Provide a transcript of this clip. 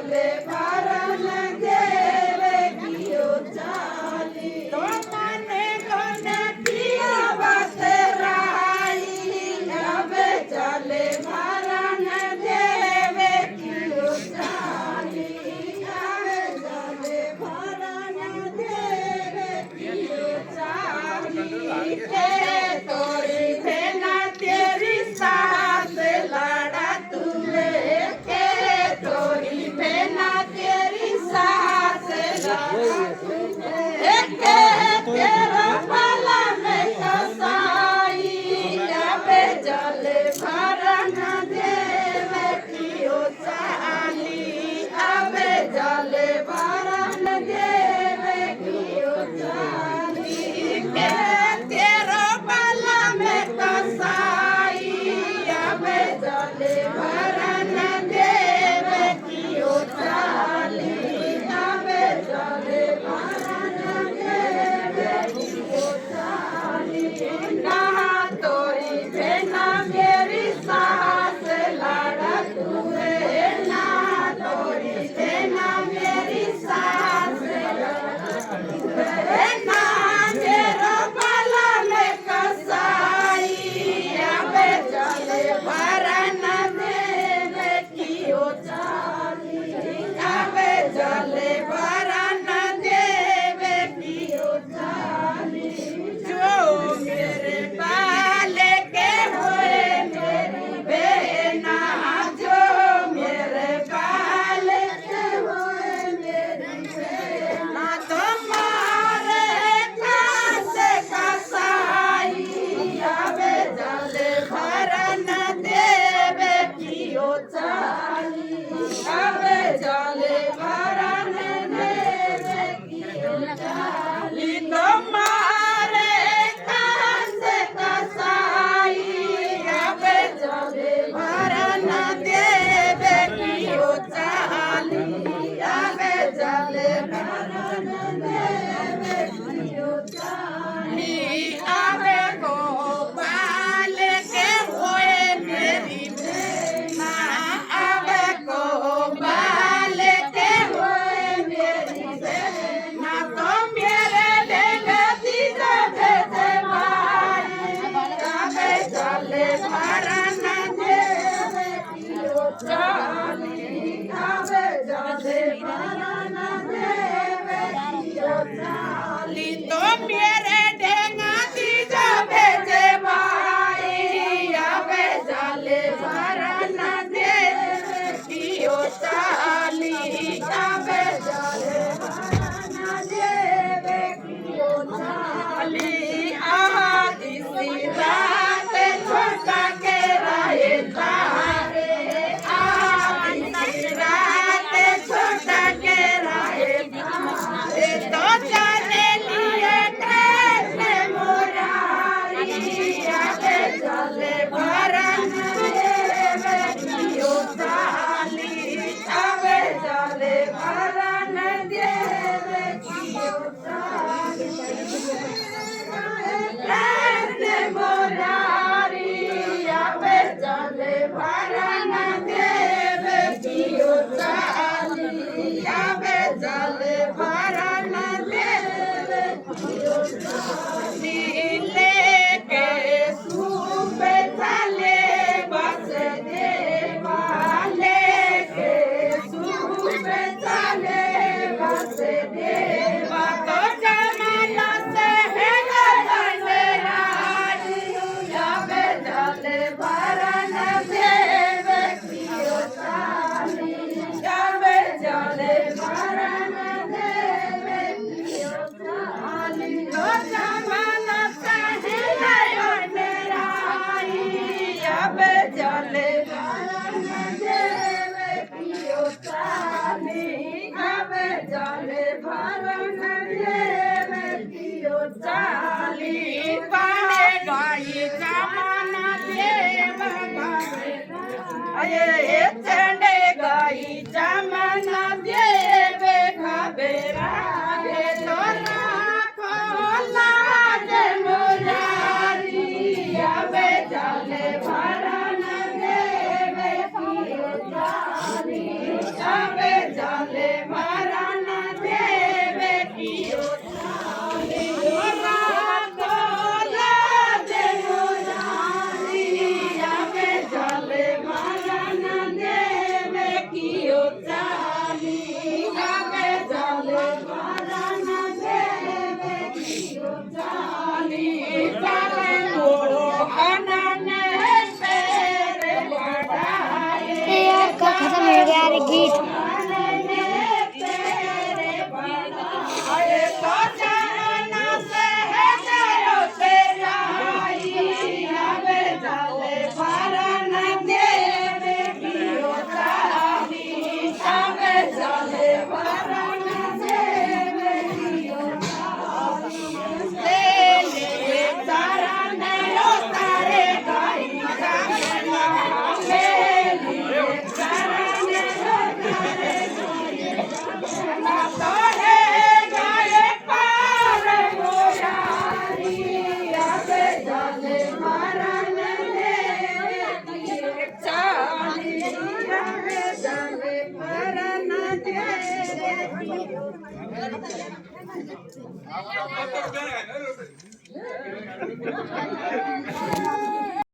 जले भरन देवे कियो चाली तो मने कोने पिया बसराई अबे जले भरन देवे कियो चाली अबे जले भरन देवे कियो चाली के तोरी भेना तेरी सास लड़ा तुले के तोरी भेना तेरी सास लड़ा तुले के तेरा भला में कसाई अबे जले भरन देवे कियो चाली अबे जले भरन देवे कियो चाली के तेरा भला में कसाई अबे जले भरन देवे कियो चाली अबे जले भरन देवे कियो चाली नहा तोरी भेना मेरी सास लाड़ा तुए ना तोरी भेना मेरी सास लाड़ा तुए ना तेरा भला में कसाई अबे जले भरन देवे कियो चाली अबे जले भरन देवे कियो चाली जो मेरे बाले के होए मेरी बेना जो मेरे बाले के होए मेरी बेना तुम्हारे कासे कसाई अबे जले भरन देवे कियो चाली अबे जले भरन देवे कियो चाली तुम्हारे कासे कसाई अबे जले भरन देवे कियो चाली अबे जले भरन देवे कियो चाली अबे को बाल के होए मेरी बेना अबे को बाल के होए मेरी बेना तो मेरे देगती भेजे भाई अबे जले भरन देवे कियो चाली अबे जले भरन देवे कियो चाली तो मेरे देगती भेजे भाई अबे जले भरन देवे कियो चाली अबे जले भरन देवे कियो चाली इसी रात छोटा के रहे तारे इसी रात छोटा के रहे तारे तो जाने लिए कृष्ण मुरारी अबे जले भरन देवे कियो चाली अबे जले भरन देवे कियो चाली कृष्ण मुरारी अबे जले भरन देवे कियो चाली अबे जले भरन देवे कियो चाली लेके सूबे चले बस देवा लेके सूबे चले बस देवा तो जमाना से है गंडराई अबे जले भरन देवे कियो चाली अबे जले भरन देवे कियो चाली तो जमाना से है गंडराई अबे जले भरन देवे कियो चाली अबे जले भरन देवे कियो चाली पाने गाई जमाना देव अये चंडे गाई जमाना देवे खबेरा तो राखो लाज मुरारी अबे जले भरन देवे कियो चाली अबे चाली आवे जाले मारा देवी चाली जाले मोरो हनने तेरे बढ़ाए यार का खत्म हो गया यार गीत Thank you.